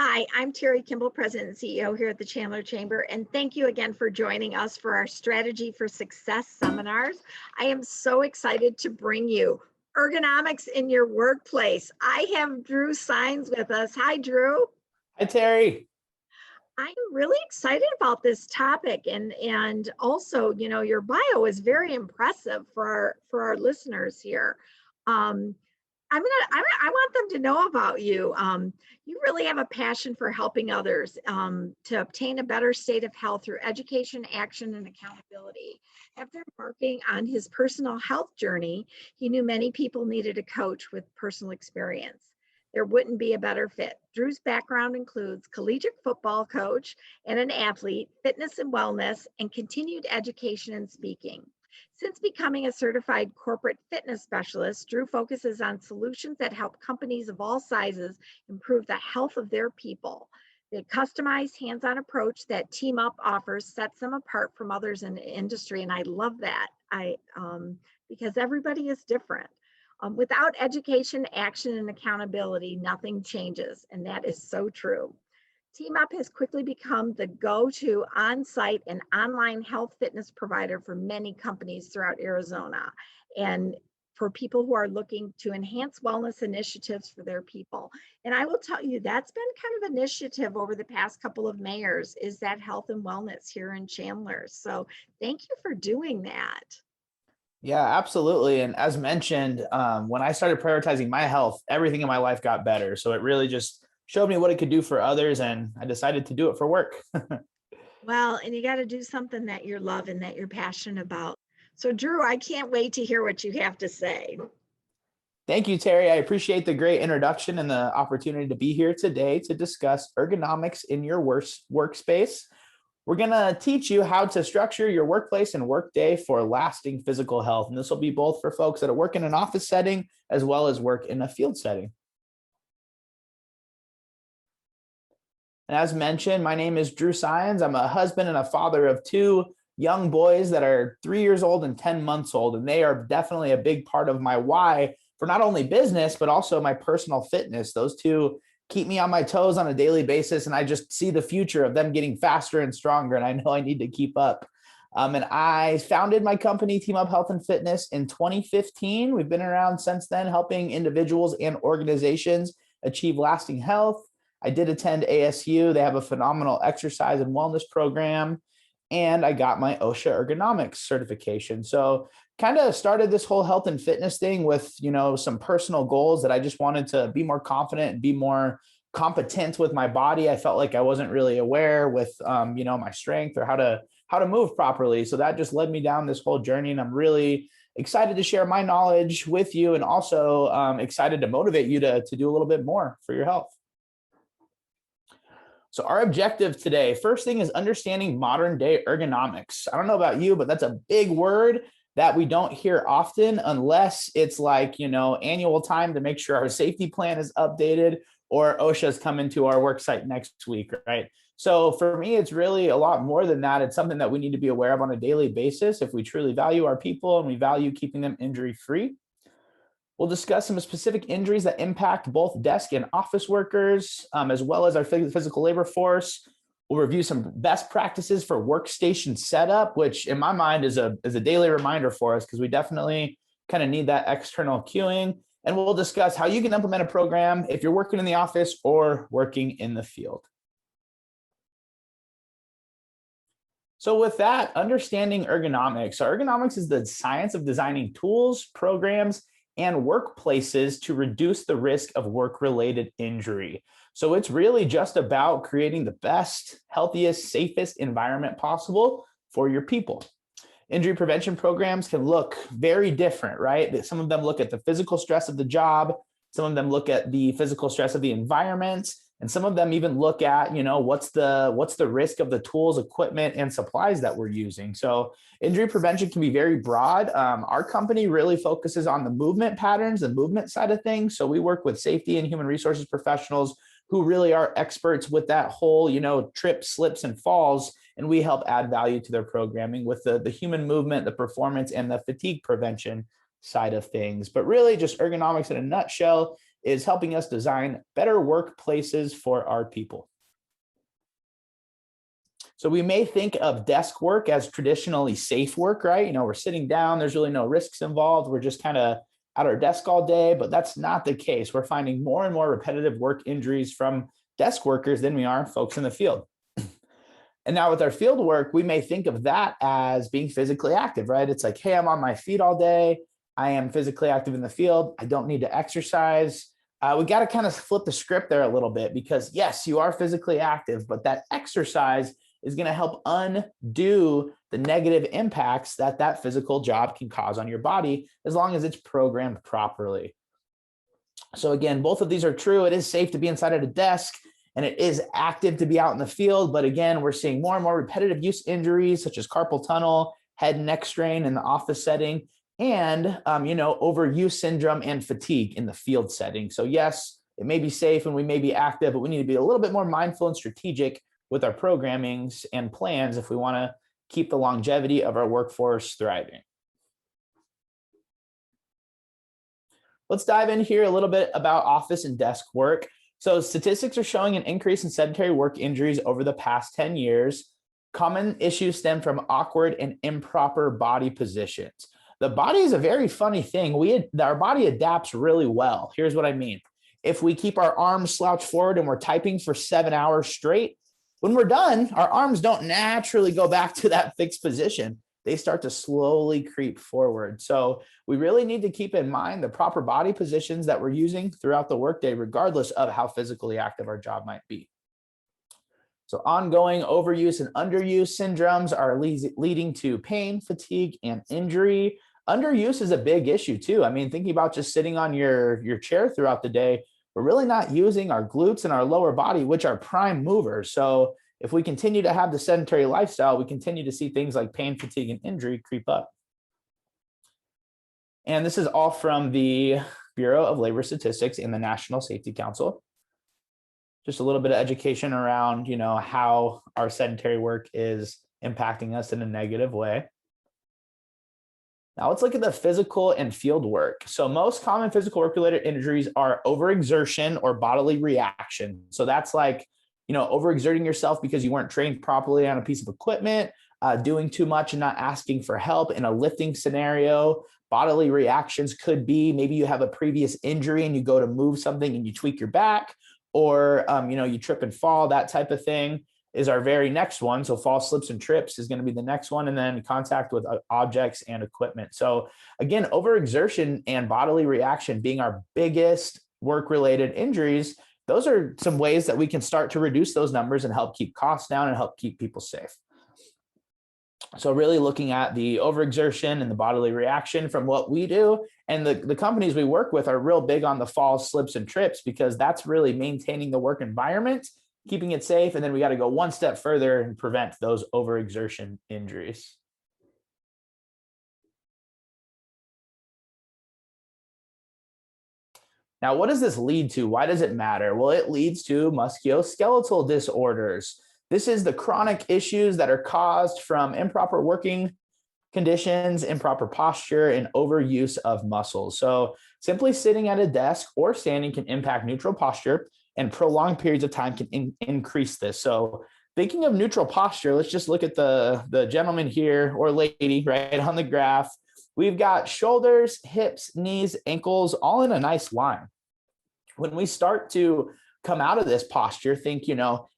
Hi, I'm Terry Kimball, President and CEO here at the Chandler Chamber, and thank you again for joining us for our Strategy for Success seminars. I am so excited to bring you ergonomics in your workplace. I have Drew Saenz with us. Hi, Drew. Hi, Terry. I'm really excited about this topic, and also, your bio is very impressive for our listeners here. Um, I want them to know about you. You really have a passion for helping others to obtain a better state of health through education, action, and accountability. After embarking on his personal health journey, he knew many people needed a coach with personal experience. There wouldn't be a better fit. Drew's background includes collegiate football coach and an athlete, fitness and wellness, and continued education and speaking. Since becoming a certified corporate fitness specialist, Drew focuses on solutions that help companies of all sizes improve the health of their people. The customized hands-on approach that Team Up offers sets them apart from others in the industry, and I love that. Because everybody is different. Without education, action, and accountability, nothing changes, and that is so true. Team Up has quickly become the go-to on-site and online health fitness provider for many companies throughout Arizona, and for people who are looking to enhance wellness initiatives for their people. And I will tell you, that's been kind of initiative over the past couple of mayors, is that health and wellness here in Chandler. So thank you for doing that. Yeah, absolutely. And as mentioned, when I started prioritizing my health, everything in my life got better. So it really just showed me what it could do for others, and I decided to do it for work. Well, and you got to do something that you love and that you're passionate about. So, Drew, I can't wait to hear what you have to say. Thank you, Terry. I appreciate the great introduction and the opportunity to be here today to discuss ergonomics in your workspace. We're going to teach you how to structure your workplace and workday for lasting physical health. And this will be both for folks that work in an office setting as well as work in a field setting. And as mentioned, my name is Drew Saenz. I'm a husband and a father of two young boys that are 3 years old and 10 months old. And they are definitely a big part of my why for not only business, but also my personal fitness. Those two keep me on my toes on a daily basis. And I just see the future of them getting faster and stronger. And I know I need to keep up. And I founded my company, Team Up Health and Fitness, in 2015. We've been around since then, helping individuals and organizations achieve lasting health. I did attend ASU. They have a phenomenal exercise and wellness program. And I got my OSHA ergonomics certification. So kind of started this whole health and fitness thing with, some personal goals that I just wanted to be more confident and be more competent with my body. I felt like I wasn't really aware with, my strength or how to move properly. So that just led me down this whole journey. And I'm really excited to share my knowledge with you, and also excited to motivate you to do a little bit more for your health. So our objective today, first thing, is understanding modern day ergonomics. I don't know about you, but that's a big word that we don't hear often unless it's like, annual time to make sure our safety plan is updated or OSHA's coming to our work site next week, right? So for me, it's really a lot more than that. It's something that we need to be aware of on a daily basis if we truly value our people and we value keeping them injury-free. We'll discuss some specific injuries that impact both desk and office workers, as well as our physical labor force. We'll review some best practices for workstation setup, which in my mind is a daily reminder for us, because we definitely kind of need that external cueing. And we'll discuss how you can implement a program if you're working in the office or working in the field. So with that, understanding ergonomics. So ergonomics is the science of designing tools, programs, and workplaces to reduce the risk of work-related injury. So it's really just about creating the best, healthiest, safest environment possible for your people. Injury prevention programs can look very different, right? Some of them look at the physical stress of the job. Some of them look at the physical stress of the environment. And some of them even look at, what's the risk of the tools, equipment, and supplies that we're using. So injury prevention can be very broad. Our company really focuses on the movement patterns, the movement side of things. So we work with safety and human resources professionals who really are experts with that whole, trips, slips, and falls. And we help add value to their programming with the human movement, the performance, and the fatigue prevention side of things. But really, just ergonomics in a nutshell is helping us design better workplaces for our people. So we may think of desk work as traditionally safe work, right? You know, we're sitting down, there's really no risks involved. We're just kind of at our desk all day, but that's not the case. We're finding more and more repetitive work injuries from desk workers than we are folks in the field. And now with our field work, we may think of that as being physically active, right? It's like, hey, I'm on my feet all day. I am physically active in the field. I don't need to exercise. We got to kind of flip the script there a little bit, because yes, you are physically active, but that exercise is going to help undo the negative impacts that physical job can cause on your body, as long as it's programmed properly. So again, both of these are true. It is safe to be inside at a desk, and it is active to be out in the field. But again, we're seeing more and more repetitive use injuries, such as carpal tunnel, head and neck strain in the office setting, and overuse syndrome and fatigue in the field setting. So yes, it may be safe and we may be active, but we need to be a little bit more mindful and strategic with our programmings and plans if we want to keep the longevity of our workforce thriving. Let's dive in here a little bit about office and desk work. So statistics are showing an increase in sedentary work injuries over the past 10 years. Common issues stem from awkward and improper body positions. The body is a very funny thing. Our body adapts really well. Here's what I mean. If we keep our arms slouched forward and we're typing for 7 hours straight, when we're done, our arms don't naturally go back to that fixed position. They start to slowly creep forward. So we really need to keep in mind the proper body positions that we're using throughout the workday, regardless of how physically active our job might be. So ongoing overuse and underuse syndromes are leading to pain, fatigue, and injury. Underuse is a big issue too. I mean, thinking about just sitting on your chair throughout the day, we're really not using our glutes and our lower body, which are prime movers. So if we continue to have the sedentary lifestyle, we continue to see things like pain, fatigue, and injury creep up. And this is all from the Bureau of Labor Statistics and the National Safety Council. Just a little bit of education around, how our sedentary work is impacting us in a negative way. Now let's look at the physical and field work. So most common physical work-related injuries are overexertion or bodily reaction. So that's like, overexerting yourself because you weren't trained properly on a piece of equipment, doing too much and not asking for help in a lifting scenario. Bodily reactions could be maybe you have a previous injury and you go to move something and you tweak your back, or you trip and fall. That type of thing is our very next one. So fall, slips, and trips is going to be the next one. And then contact with objects and equipment. So again, overexertion and bodily reaction being our biggest work-related injuries, those are some ways that we can start to reduce those numbers and help keep costs down and help keep people safe. So really looking at the overexertion and the bodily reaction from what we do, and the companies we work with are real big on the falls, slips, and trips, because that's really maintaining the work environment, keeping it safe. And then we got to go one step further and prevent those overexertion injuries. Now, what does this lead to? Why does it matter? Well, it leads to musculoskeletal disorders. This is the chronic issues that are caused from improper working conditions, improper posture, and overuse of muscles. So simply sitting at a desk or standing can impact neutral posture, and prolonged periods of time can increase this. So thinking of neutral posture, let's just look at the gentleman here or lady right on the graph. We've got shoulders, hips, knees, ankles, all in a nice line. When we start to come out of this posture, think,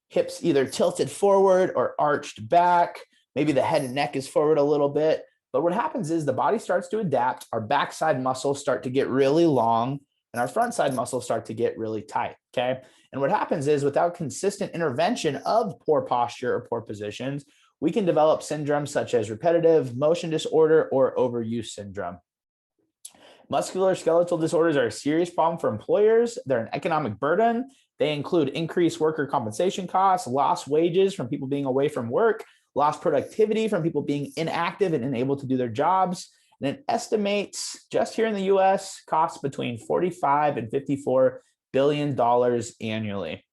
hips either tilted forward or arched back. Maybe the head and neck is forward a little bit. But what happens is the body starts to adapt. Our backside muscles start to get really long, and our front side muscles start to get really tight, okay? And what happens is without consistent intervention of poor posture or poor positions, we can develop syndromes such as repetitive motion disorder or overuse syndrome. Musculoskeletal disorders are a serious problem for employers. They're an economic burden. They include increased worker compensation costs, lost wages from people being away from work, lost productivity from people being inactive and unable to do their jobs. And it estimates just here in the US costs between $45 and $54 billion annually.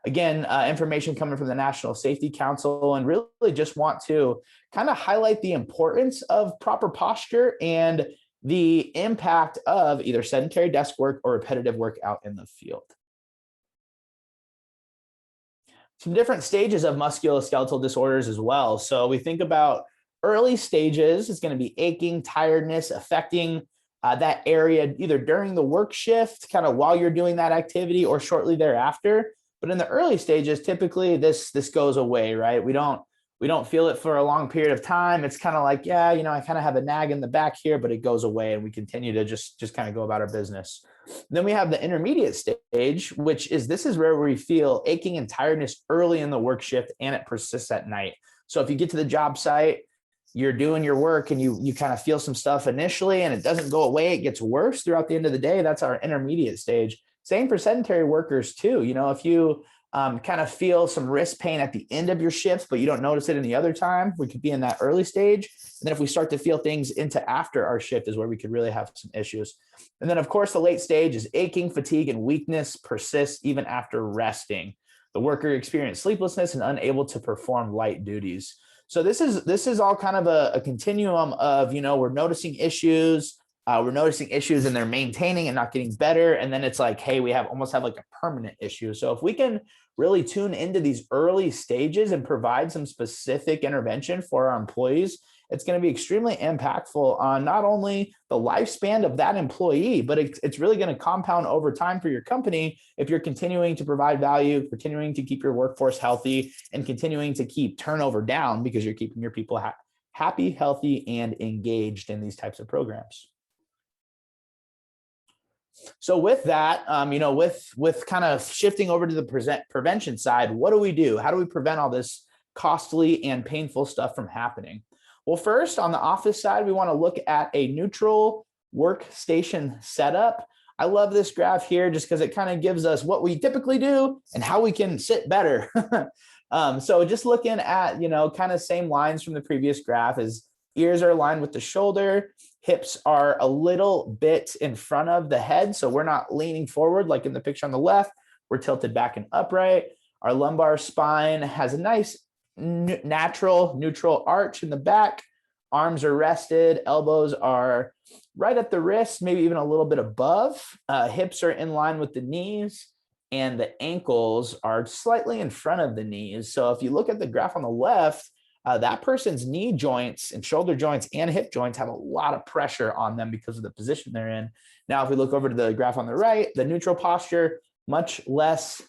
Again, information coming from the National Safety Council, and really just want to kind of highlight the importance of proper posture and the impact of either sedentary desk work or repetitive work out in the field. Some different stages of musculoskeletal disorders as well. So we think about early stages, it's going to be aching, tiredness, affecting that area either during the work shift, kind of while you're doing that activity, or shortly thereafter. But in the early stages, typically this goes away, right? We don't feel it for a long period of time. It's kind of like, yeah, I kind of have a nag in the back here, but it goes away and we continue to just kind of go about our business. Then we have the intermediate stage, which is this is where we feel aching and tiredness early in the work shift and it persists at night. So if you get to the job site, you're doing your work and you kind of feel some stuff initially and it doesn't go away, it gets worse throughout the end of the day. That's our intermediate stage. Same for sedentary workers too. If you kind of feel some wrist pain at the end of your shift, but you don't notice it any other time, we could be in that early stage. And then if we start to feel things into after our shift is where we could really have some issues. And then of course, the late stage is aching, fatigue, and weakness persists even after resting. The worker experiences sleeplessness and unable to perform light duties. So this is all kind of a continuum of, we're noticing issues, and they're maintaining and not getting better. And then it's like, hey, we almost have like a permanent issue. So if we can really tune into these early stages and provide some specific intervention for our employees, it's going to be extremely impactful on not only the lifespan of that employee, but it's really going to compound over time for your company if you're continuing to provide value, continuing to keep your workforce healthy, and continuing to keep turnover down because you're keeping your people happy, healthy, and engaged in these types of programs. So with that, with kind of shifting over to the prevention side, what do we do? How do we prevent all this costly and painful stuff from happening? Well, first, on the office side, we want to look at a neutral workstation setup. I love this graph here just because it kind of gives us what we typically do and how we can sit better. So just looking at, kind of same lines from the previous graph is ears are aligned with the shoulder, hips are a little bit in front of the head. So we're not leaning forward like in the picture on the left, we're tilted back and upright. Our lumbar spine has a nice natural neutral arch in the back. Arms are rested, elbows are right at the wrist, maybe even a little bit above. Hips are in line with the knees, and the ankles are slightly in front of the knees. So if you look at the graph on the left, that person's knee joints and shoulder joints and hip joints have a lot of pressure on them because of the position they're in. Now, if we look over to the graph on the right, the neutral posture, much less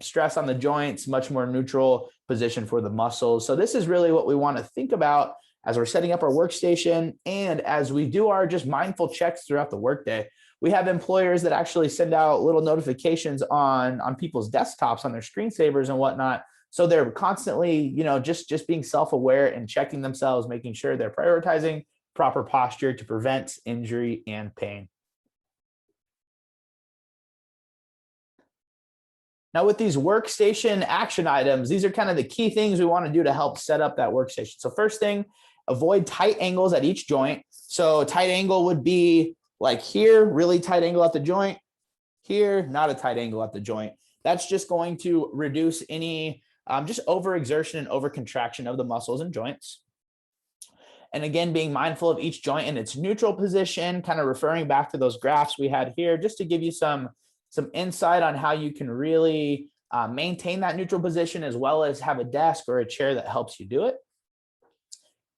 stress on the joints, much more neutral position for the muscles. So this is really what we want to think about as we're setting up our workstation and as we do our just mindful checks throughout the workday. We have employers that actually send out little notifications on people's desktops, on their screensavers and whatnot. So they're constantly, just being self-aware and checking themselves, making sure they're prioritizing proper posture to prevent injury and pain. Now with these workstation action items, these are kind of the key things we want to do to help set up that workstation. So first thing, avoid tight angles at each joint. So a tight angle would be like here, really tight angle at the joint, here, not a tight angle at the joint. That's just going to reduce any just overexertion and overcontraction of the muscles and joints. And again, being mindful of each joint in its neutral position, kind of referring back to those graphs we had here, just to give you some insight on how you can really maintain that neutral position, as well as have a desk or a chair that helps you do it.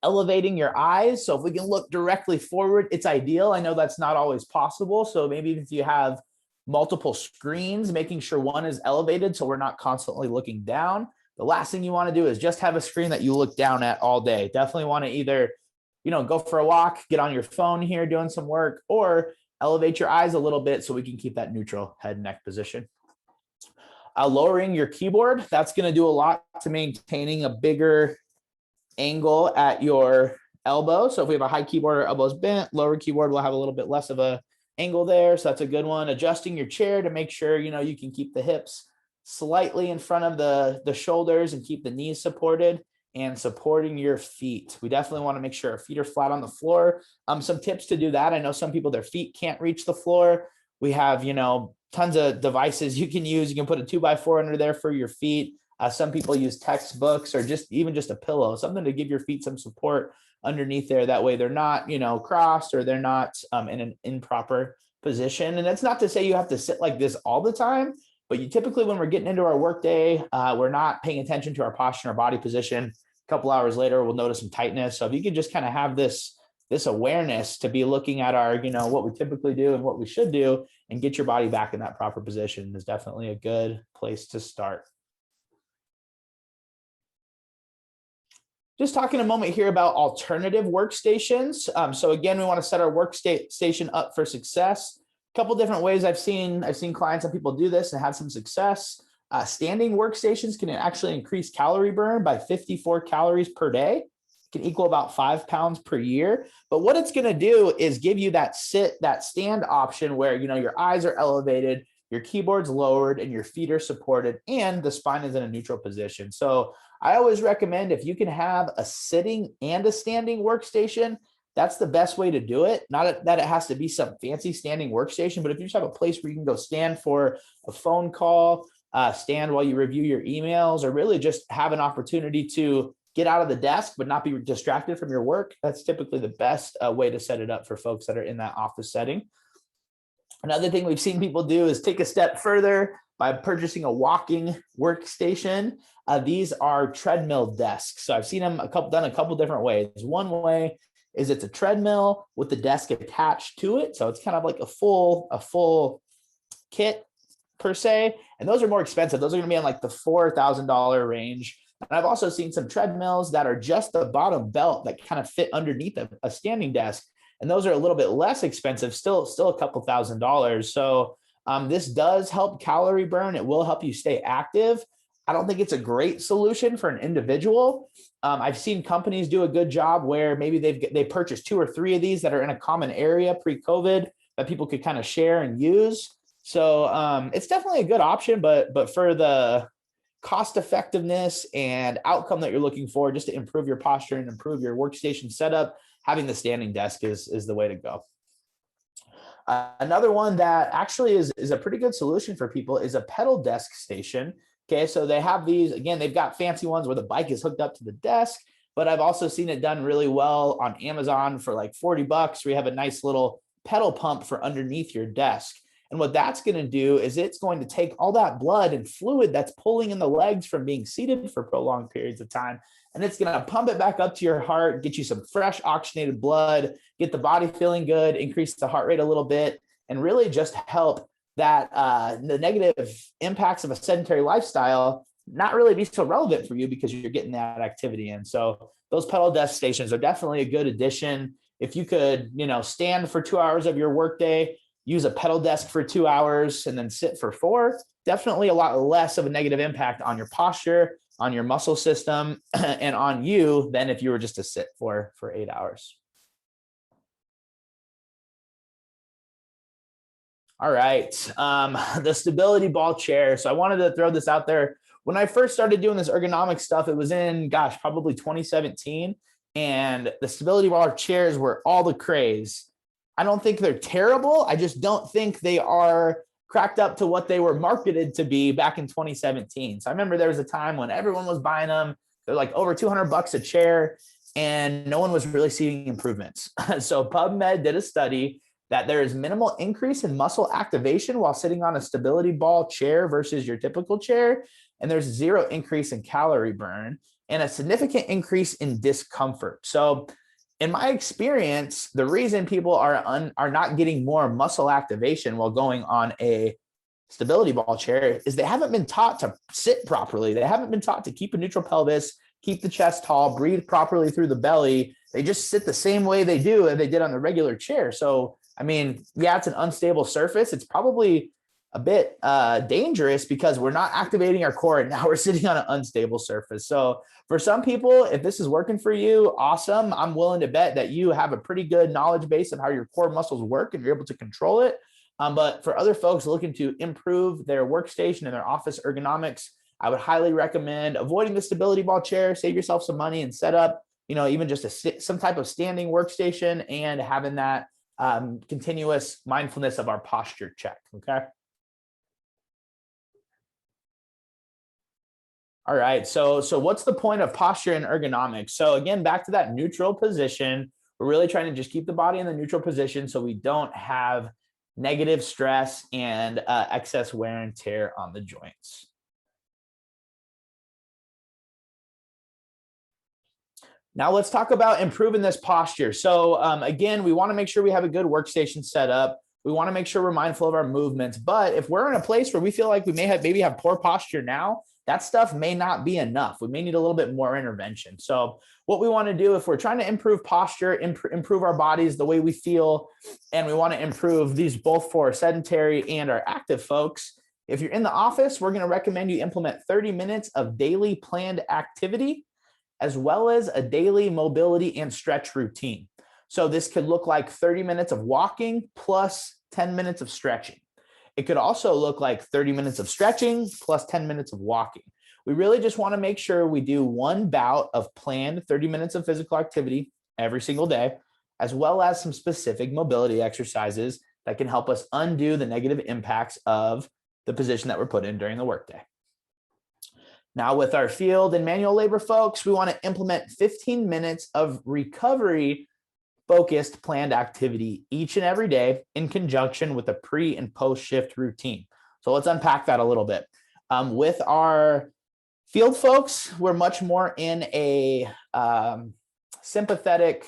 Elevating your eyes. So if we can look directly forward, it's ideal. I know that's not always possible. So maybe if you have multiple screens, making sure one is elevated so we're not constantly looking down. The last thing you want to do is just have a screen that you look down at all day. Definitely want to either, go for a walk, get on your phone here doing some work, or elevate your eyes a little bit so we can keep that neutral head and neck position. Lowering your keyboard, that's going to do a lot to maintaining a bigger angle at your elbow. So if we have a high keyboard, our elbow's bent, lower keyboard will have a little bit less of a angle there. So that's a good one. Adjusting your chair to make sure, you can keep the hips slightly in front of the shoulders and keep the knees supported, and supporting your feet. We definitely want to make sure our feet are flat on the floor. Some tips to do that. I know some people, their feet can't reach the floor. We have, tons of devices you can use. You can put a 2x4 under there for your feet. Some people use textbooks or even just a pillow, something to give your feet some support underneath there. That way they're not, crossed, or they're not in an improper position. And that's not to say you have to sit like this all the time, but you typically, when we're getting into our workday, we're not paying attention to our posture and our body position. A couple hours later, we'll notice some tightness. So if you could just kind of have this awareness to be looking at our, what we typically do and what we should do, and get your body back in that proper position, is definitely a good place to start. Just talking a moment here about alternative workstations. So again, we want to set our workstation up for success. A couple different ways I've seen clients and people do this and have some success. Standing workstations can actually increase calorie burn by 54 calories per day. It can equal about 5 pounds per year. But what it's going to do is give you that stand option where, your eyes are elevated, your keyboard's lowered, and your feet are supported, and the spine is in a neutral position. So I always recommend, if you can have a sitting and a standing workstation, that's the best way to do it. Not that it has to be some fancy standing workstation, but if you just have a place where you can go stand for a phone call, stand while you review your emails, or really just have an opportunity to get out of the desk but not be distracted from your work, that's typically the best way to set it up for folks that are in that office setting. Another thing we've seen people do is take a step further by purchasing a walking workstation. These are treadmill desks. So I've seen them done a couple different ways. One way is it's a treadmill with the desk attached to it. So it's kind of like a full kit per se. And those are more expensive. Those are going to be in like the $4,000 range. And I've also seen some treadmills that are just the bottom belt that kind of fit underneath a standing desk. And those are a little bit less expensive, still a couple $1,000s. So this does help calorie burn. It will help you stay active. I don't think it's a great solution for an individual. I've seen companies do a good job where maybe they purchased 2 or 3 of these that are in a common area pre-COVID that people could kind of share and use. So it's definitely a good option, but for the cost effectiveness and outcome that you're looking for, just to improve your posture and improve your workstation setup, having the standing desk is the way to go. Another one that actually is a pretty good solution for people is a pedal desk station. Okay, so they have these, again, they've got fancy ones where the bike is hooked up to the desk, but I've also seen it done really well on Amazon for like $40, where you have a nice little pedal pump for underneath your desk. And what that's going to do is it's going to take all that blood and fluid that's pulling in the legs from being seated for prolonged periods of time, and it's going to pump it back up to your heart, get you some fresh oxygenated blood, get the body feeling good, increase the heart rate a little bit, and really just help that the negative impacts of a sedentary lifestyle not really be so relevant for you, because you're getting that activity in. So those pedal desk stations are definitely a good addition. If you could, stand for 2 hours of your workday, use a pedal desk for 2 hours, and then sit for 4, definitely a lot less of a negative impact on your posture, on your muscle system, and on you than if you were just to sit for 8 hours. All right, the stability ball chair. So I wanted to throw this out there. When I first started doing this ergonomic stuff, it was in, probably 2017. And the stability ball chairs were all the craze. I don't think they're terrible. I just don't think they are cracked up to what they were marketed to be back in 2017. So I remember there was a time when everyone was buying them. They're like over $200 a chair, and no one was really seeing improvements. So PubMed did a study that there is minimal increase in muscle activation while sitting on a stability ball chair versus your typical chair. And there's 0 increase in calorie burn and a significant increase in discomfort. So in my experience, the reason people are not getting more muscle activation while going on a stability ball chair is they haven't been taught to sit properly. They haven't been taught to keep a neutral pelvis, keep the chest tall, breathe properly through the belly. They just sit the same way they do as they did on the regular chair. So, I mean, yeah, it's an unstable surface. It's probably a bit dangerous because we're not activating our core, and now we're sitting on an unstable surface. So for some people, if this is working for you, awesome. I'm willing to bet that you have a pretty good knowledge base of how your core muscles work and you're able to control it. But for other folks looking to improve their workstation and their office ergonomics, I would highly recommend avoiding the stability ball chair, save yourself some money, and set up, even just some type of standing workstation, and having that continuous mindfulness of our posture check. Okay. All right. So what's the point of posture and ergonomics? So again, back to that neutral position. We're really trying to just keep the body in the neutral position so we don't have negative stress and excess wear and tear on the joints. Now let's talk about improving this posture. So again, we want to make sure we have a good workstation set up. We want to make sure we're mindful of our movements. But if we're in a place where we feel like we maybe have poor posture now, that stuff may not be enough. We may need a little bit more intervention. So what we want to do if we're trying to improve posture, improve our bodies, the way we feel, and we want to improve these both for sedentary and our active folks, if you're in the office, we're going to recommend you implement 30 minutes of daily planned activity, as well as a daily mobility and stretch routine. So this could look like 30 minutes of walking plus 10 minutes of stretching. It could also look like 30 minutes of stretching plus 10 minutes of walking. We really just want to make sure we do one bout of planned 30 minutes of physical activity every single day, as well as some specific mobility exercises that can help us undo the negative impacts of the position that we're put in during the workday. Now with our field and manual labor folks, we want to implement 15 minutes of recovery focused planned activity each and every day in conjunction with a pre and post shift routine. So let's unpack that a little bit. With our field folks, we're much more in a sympathetic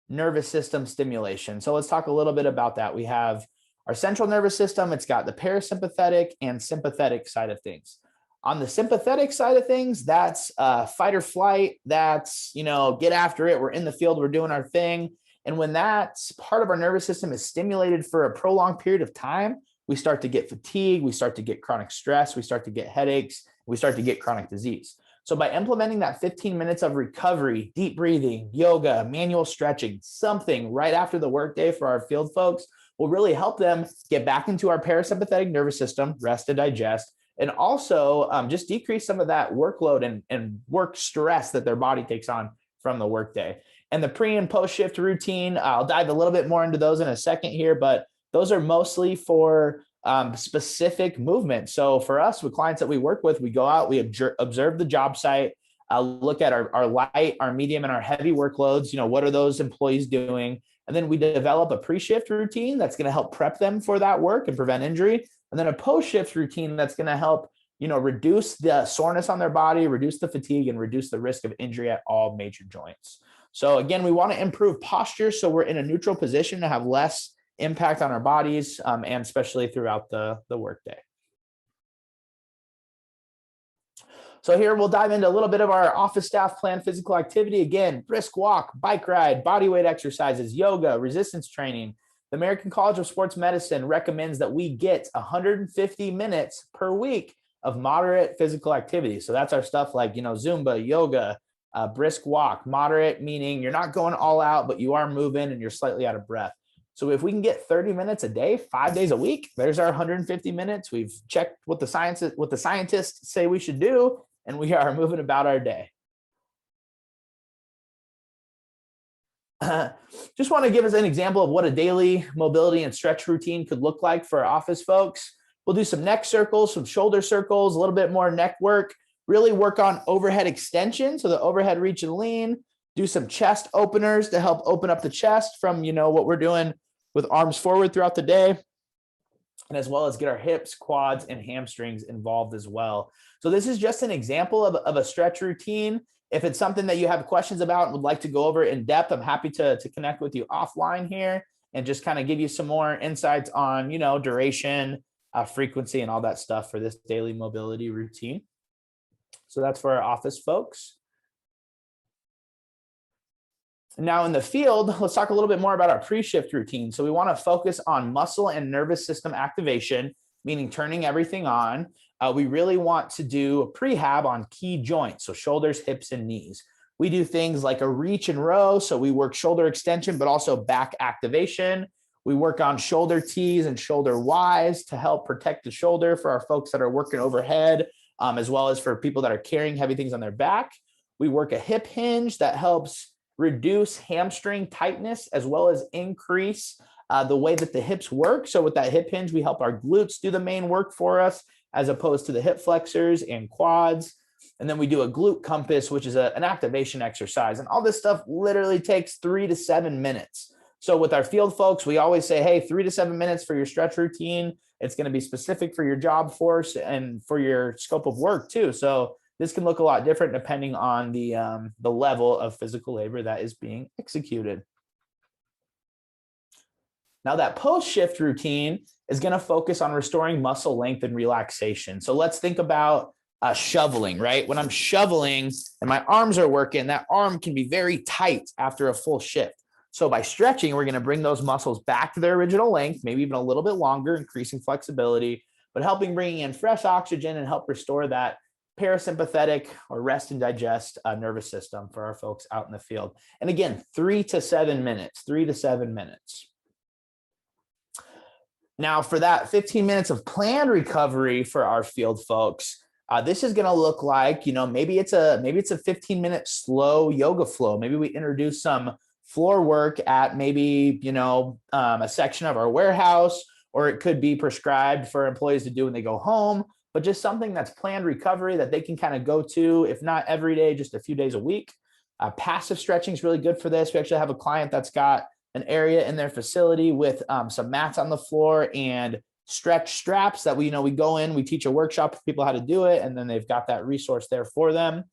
nervous system stimulation. So let's talk a little bit about that. We have our central nervous system. It's got the parasympathetic and sympathetic side of things. On the sympathetic side of things, that's fight or flight. That's, get after it. We're in the field, we're doing our thing. And when that part of our nervous system is stimulated for a prolonged period of time, we start to get fatigue, we start to get chronic stress, we start to get headaches, we start to get chronic disease. So by implementing that 15 minutes of recovery, deep breathing, yoga, manual stretching, something right after the workday for our field folks will really help them get back into our parasympathetic nervous system, rest and digest, and also just decrease some of that workload and work stress that their body takes on from the workday. And the pre and post shift routine, I'll dive a little bit more into those in a second here, but those are mostly for specific movement. So for us, with clients that we work with, we go out, we observe the job site, look at our light, our medium, and our heavy workloads. What are those employees doing? And then we develop a pre-shift routine that's going to help prep them for that work and prevent injury. And then a post-shift routine that's going to help, reduce the soreness on their body, reduce the fatigue, and reduce the risk of injury at all major joints. So again, we want to improve posture so we're in a neutral position to have less impact on our bodies, and especially throughout the workday. So here we'll dive into a little bit of our office staff planned physical activity. Again, brisk walk, bike ride, body weight exercises, yoga, resistance training. The American College of Sports Medicine recommends that we get 150 minutes per week of moderate physical activity. So that's our stuff like, Zumba, yoga, brisk walk. Moderate meaning you're not going all out, but you are moving and you're slightly out of breath. So if we can get 30 minutes a day, 5 days a week, there's our 150 minutes. We've checked what the scientists say we should do, and we are moving about our day. Just want to give us an example of what a daily mobility and stretch routine could look like for our office folks. We'll do some neck circles, some shoulder circles, a little bit more neck work, really work on overhead extension. So the overhead reach and lean, do some chest openers to help open up the chest from, what we're doing with arms forward throughout the day, and as well as get our hips, quads, and hamstrings involved as well. So this is just an example of a stretch routine. If it's something that you have questions about and would like to go over in depth, I'm happy to connect with you offline here and just kind of give you some more insights on, duration, frequency, and all that stuff for this daily mobility routine. So that's for our office folks. Now in the field, let's talk a little bit more about our pre-shift routine. So we want to focus on muscle and nervous system activation, meaning turning everything on. We really want to do a prehab on key joints, so shoulders, hips, and knees. We do things like a reach and row, so we work shoulder extension, but also back activation. We work on shoulder T's and shoulder Y's to help protect the shoulder for our folks that are working overhead, as well as for people that are carrying heavy things on their back. We work a hip hinge that helps reduce hamstring tightness, as well as increase the way that the hips work. So with that hip hinge, we help our glutes do the main work for us, as opposed to the hip flexors and quads. And then we do a glute compass, which is an activation exercise. And all this stuff literally takes 3 to 7 minutes. So with our field folks, we always say, hey, 3 to 7 minutes for your stretch routine. It's going to be specific for your job force and for your scope of work too. So this can look a lot different depending on the level of physical labor that is being executed. Now that post-shift routine is going to focus on restoring muscle length and relaxation. So let's think about shoveling, right? When I'm shoveling and my arms are working, that arm can be very tight after a full shift. So by stretching, we're going to bring those muscles back to their original length, maybe even a little bit longer, increasing flexibility, but helping bring in fresh oxygen and help restore that parasympathetic or rest and digest nervous system for our folks out in the field. And again, 3 to 7 minutes, 3 to 7 minutes. Now for that 15 minutes of planned recovery for our field folks, this is going to look like, maybe it's a 15-minute slow yoga flow. Maybe we introduce some floor work at maybe, a section of our warehouse, or it could be prescribed for employees to do when they go home, but just something that's planned recovery that they can kind of go to, if not every day, just a few days a week. Passive stretching is really good for this. We actually have a client that's got an area in their facility with some mats on the floor and stretch straps that we go in, we teach a workshop for people how to do it, and then they've got that resource there for them.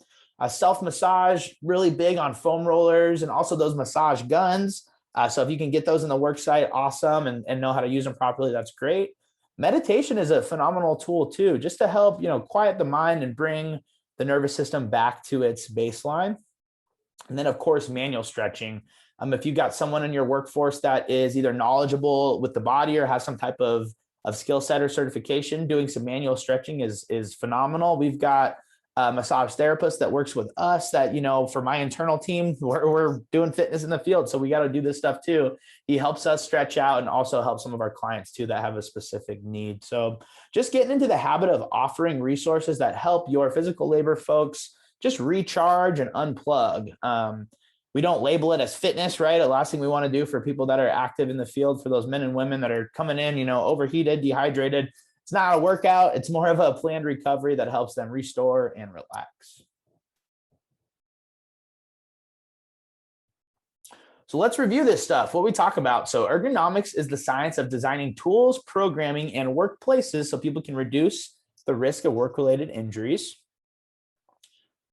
Self-massage, really big on foam rollers and also those massage guns. So if you can get those in the work site, awesome, and know how to use them properly, that's great. Meditation is a phenomenal tool too, just to help, quiet the mind and bring the nervous system back to its baseline. And then of course, manual stretching. If you've got someone in your workforce that is either knowledgeable with the body or has some type of skill set or certification, doing some manual stretching is phenomenal. We've got a massage therapist that works with us that, for my internal team, we're doing fitness in the field. So we got to do this stuff too. He helps us stretch out and also helps some of our clients too that have a specific need. So just getting into the habit of offering resources that help your physical labor folks just recharge and unplug. We don't label it as fitness, right? The last thing we want to do for people that are active in the field, for those men and women that are coming in, overheated, dehydrated, it's not a workout. It's more of a planned recovery that helps them restore and relax. So let's review this stuff, what we talk about. So ergonomics is the science of designing tools, programming, and workplaces so people can reduce the risk of work-related injuries.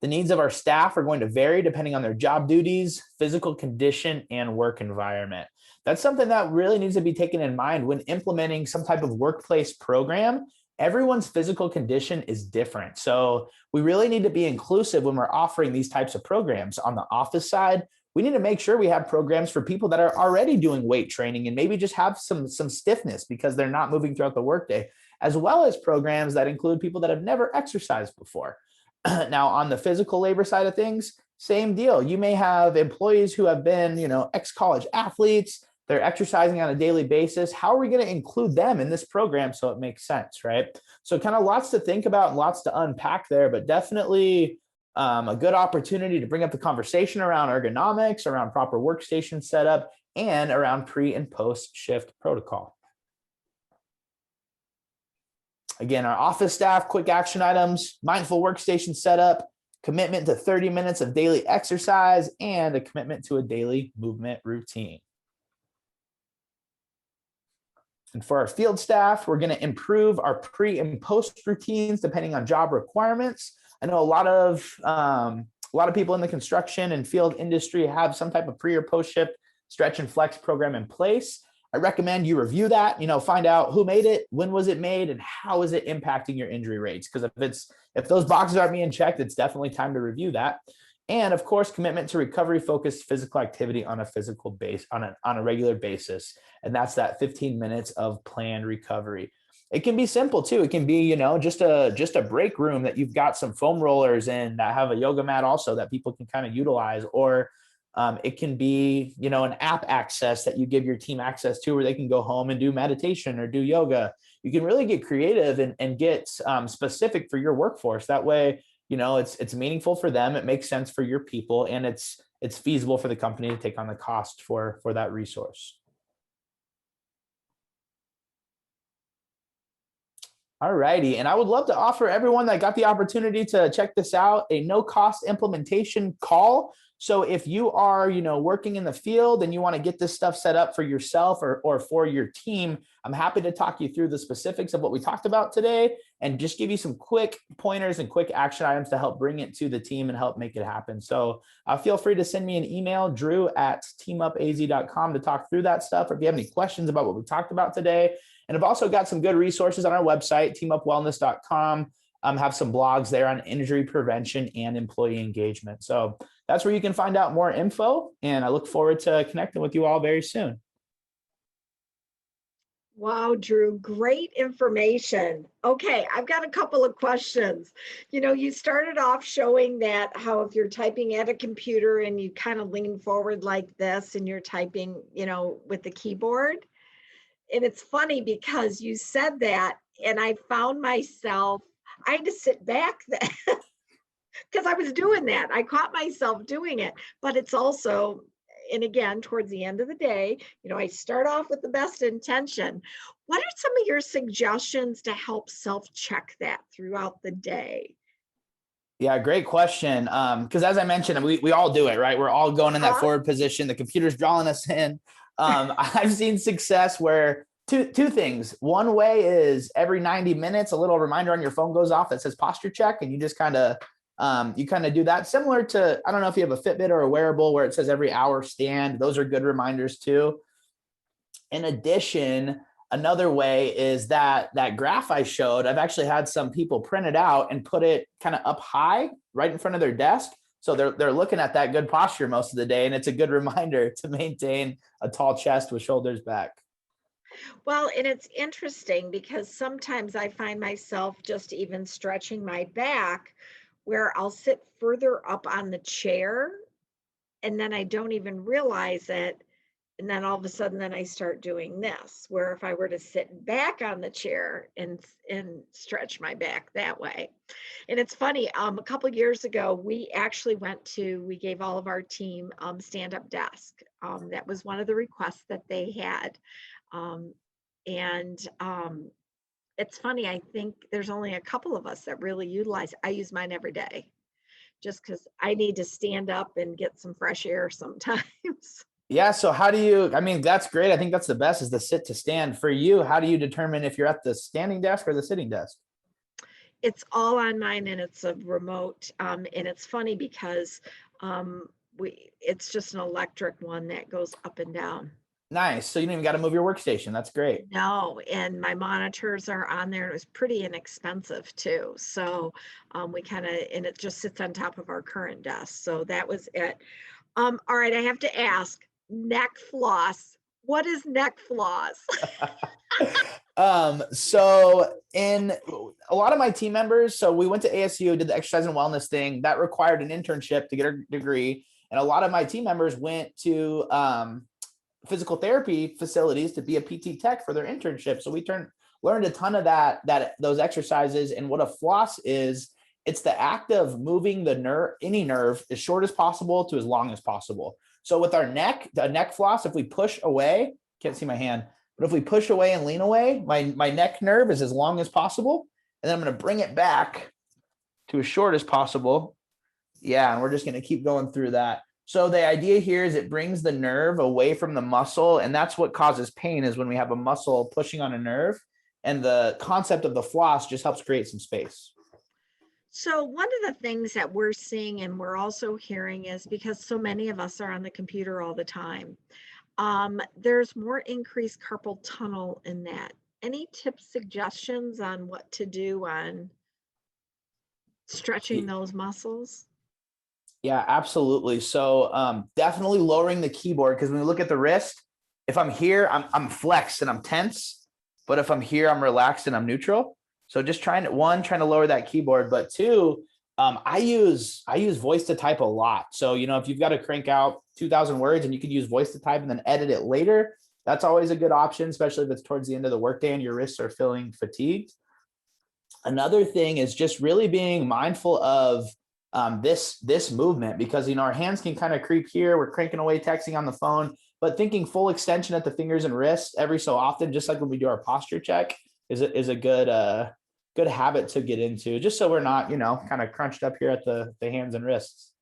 The needs of our staff are going to vary depending on their job duties, physical condition, and work environment. That's something that really needs to be taken in mind when implementing some type of workplace program. Everyone's physical condition is different. So we really need to be inclusive when we're offering these types of programs. On the office side, we need to make sure we have programs for people that are already doing weight training and maybe just have some stiffness because they're not moving throughout the workday, as well as programs that include people that have never exercised before. Now, on the physical labor side of things, same deal. You may have employees who have been, ex-college athletes. They're exercising on a daily basis. How are we going to include them in this program so it makes sense, right? So kind of lots to think about and lots to unpack there, but definitely a good opportunity to bring up the conversation around ergonomics, around proper workstation setup, and around pre and post shift protocol. Again, our office staff, quick action items, mindful workstation setup, commitment to 30 minutes of daily exercise, and a commitment to a daily movement routine. And for our field staff, we're going to improve our pre and post routines depending on job requirements. I know a lot of people in the construction and field industry have some type of pre or post shift stretch and flex program in place. I recommend you review that, find out who made it, when was it made, and how is it impacting your injury rates? Because if those boxes aren't being checked, it's definitely time to review that. And of course, commitment to recovery-focused physical activity on a physical base, on a regular basis. And that's that 15 minutes of planned recovery. It can be simple too. It can be, just a break room that you've got some foam rollers in that have a yoga mat also that people can kind of utilize, or it can be, an app access that you give your team access to where they can go home and do meditation or do yoga. You can really get creative and get specific for your workforce. That way, it's meaningful for them. It makes sense for your people, and it's feasible for the company to take on the cost for that resource. All righty. And I would love to offer everyone that got the opportunity to check this out a no cost implementation call. So if you are, working in the field and you want to get this stuff set up for yourself or for your team, I'm happy to talk you through the specifics of what we talked about today and just give you some quick pointers and quick action items to help bring it to the team and help make it happen. So feel free to send me an email, drew@teamupaz.com, to talk through that stuff. Or if you have any questions about what we talked about today. And I've also got some good resources on our website, teamupwellness.com. Have some blogs there on injury prevention and employee engagement. So that's where you can find out more info. And I look forward to connecting with you all very soon. Wow, Drew, great information. Okay, I've got a couple of questions. You started off showing that how if you're typing at a computer and you kind of lean forward like this and you're typing, with the keyboard. And it's funny because you said that and I found myself, I had to sit back because I was doing that. I caught myself doing it, but it's also, and again, towards the end of the day, I start off with the best intention. What are some of your suggestions to help self-check that throughout the day? Yeah, great question. Because as I mentioned, we all do it, right? We're all going in that forward position. The computer's drawing us in. I've seen success where two things. One way is every 90 minutes, a little reminder on your phone goes off that says posture check, and you just kind of do that. Similar to, I don't know if you have a Fitbit or a wearable where it says every hour stand. Those are good reminders too. In addition, another way is that graph I showed, I've actually had some people print it out and put it kind of up high right in front of their desk. So they're looking at that good posture most of the day. And it's a good reminder to maintain a tall chest with shoulders back. Well, and it's interesting because sometimes I find myself just even stretching my back where I'll sit further up on the chair and then I don't even realize it. And then all of a sudden, then I start doing this, where if I were to sit back on the chair and stretch my back that way. And it's funny, a couple of years ago, we actually we gave all of our team stand-up desk. That was one of the requests that they had. It's funny, I think there's only a couple of us that really utilize. I use mine every day just because I need to stand up and get some fresh air sometimes. Yeah. So that's great. I think that's the best, is the sit to stand. For you, how do you determine if you're at the standing desk or the sitting desk? It's all on mine and it's a remote. And it's funny because it's just an electric one that goes up and down. Nice. So you don't even got to move your workstation. That's great. No, and my monitors are on there. It was pretty inexpensive too. So and it just sits on top of our current desk. So that was it. All right, I have to ask, neck floss. What is neck floss? So in a lot of my team members, so we went to ASU, did the exercise and wellness thing that required an internship to get a degree. And a lot of my team members went to physical therapy facilities to be a PT tech for their internship. So we learned a ton of those exercises. And what a floss is, it's the act of moving any nerve as short as possible to as long as possible. So with our the neck floss, if we push away, can't see my hand, but if we push away and lean away, my neck nerve is as long as possible. And then I'm going to bring it back to as short as possible. Yeah. And we're just going to keep going through that. So the idea here is it brings the nerve away from the muscle. And that's what causes pain, is when we have a muscle pushing on a nerve. And the concept of the floss just helps create some space. So one of the things that we're seeing and we're also hearing is, because so many of us are on the computer all the time, there's more increased carpal tunnel in that. Any tips, suggestions on what to do on stretching those muscles? Yeah, absolutely. So definitely lowering the keyboard, because when we look at the wrist, if I'm here, I'm flexed and I'm tense. But if I'm here, I'm relaxed and I'm neutral. So just trying to lower that keyboard, but two, I use voice to type a lot. So, if you've got to crank out 2,000 words and you could use voice to type and then edit it later, that's always a good option, especially if it's towards the end of the workday and your wrists are feeling fatigued. Another thing is just really being mindful of this movement, because, our hands can kind of creep here. We're cranking away, texting on the phone, but thinking full extension at the fingers and wrists every so often, just like when we do our posture check, is a good good habit to get into, just so we're not, kind of crunched up here at the hands and wrists.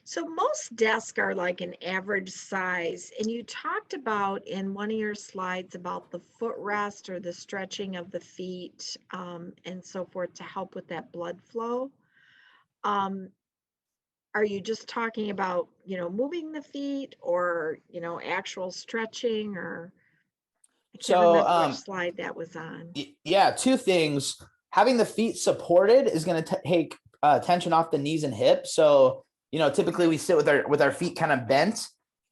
So most desks are like an average size, and you talked about in one of your slides about the footrest or the stretching of the feet, and so forth to help with that blood flow. Um, are you just talking about, moving the feet or, actual stretching, or I can't So, remember which slide that was on. yeah, two things. Having the feet supported is going to take tension off the knees and hips. So, typically we sit with our feet kind of bent.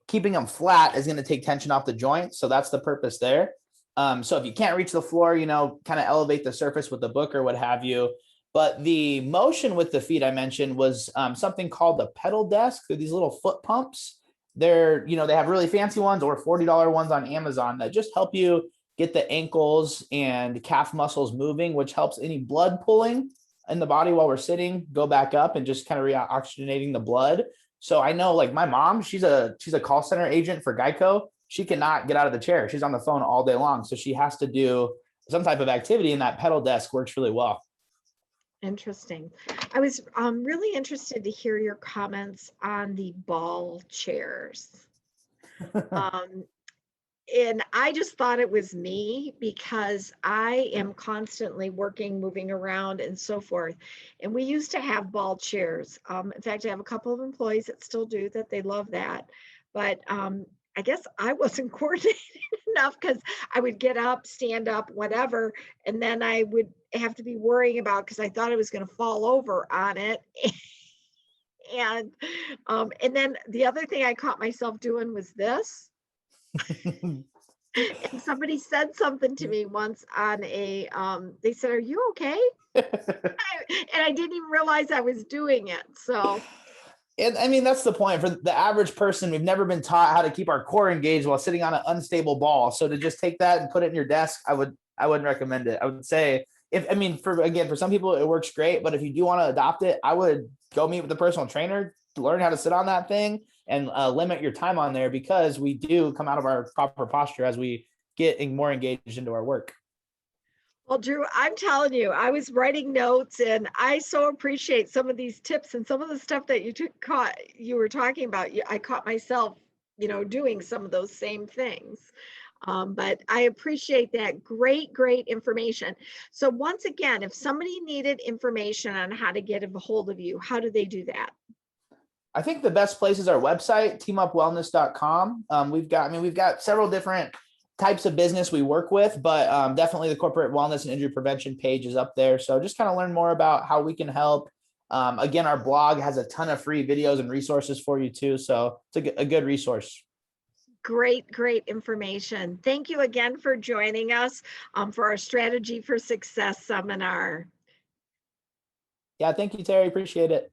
Keeping them flat is going to take tension off the joint. So that's the purpose there. So if you can't reach the floor, kind of elevate the surface with the book or what have you. But the motion with the feet I mentioned was something called the pedal desk. They're these little foot pumps. They're, they have really fancy ones or $40 ones on Amazon that just help you get the ankles and calf muscles moving, which helps any blood pulling in the body while we're sitting go back up and just kind of reoxygenating the blood. So I know, like, my mom, she's a call center agent for Geico. She cannot get out of the chair. She's on the phone all day long. So she has to do some type of activity, and that pedal desk works really well. Interesting. I was really interested to hear your comments on the ball chairs. And I just thought it was me because I am constantly working, moving around, and so forth. And we used to have ball chairs. In fact, I have a couple of employees that still do that. They love that. But I guess I wasn't coordinated enough because I would get up, stand up, whatever, and then I would have to be worrying about, because I thought I was going to fall over on it. And then the other thing I caught myself doing was this. And somebody said something to me once on a, they said, "Are you okay?" And I didn't even realize I was doing it. So, and I mean, that's the point. For the average person, we've never been taught how to keep our core engaged while sitting on an unstable ball. So to just take that and put it in your desk, I wouldn't recommend it. I would say, for some people it works great, but if you do want to adopt it, I would go meet with a personal trainer to learn how to sit on that thing and limit your time on there, because we do come out of our proper posture as we get more engaged into our work. well, Drew, I'm telling you, I was writing notes, and I so appreciate some of these tips and some of the stuff that you were talking about. I caught myself, doing some of those same things. But I appreciate that. Great, great information. So once again, if somebody needed information on how to get a hold of you, how do they do that? I think the best place is our website, teamupwellness.com. We've got several different types of business we work with, but definitely the corporate wellness and injury prevention page is up there. So just kind of learn more about how we can help. Again, our blog has a ton of free videos and resources for you too. So it's a good resource. Great, great information. Thank you again for joining us for our Strategy for Success seminar. Yeah, thank you, Terry. Appreciate it.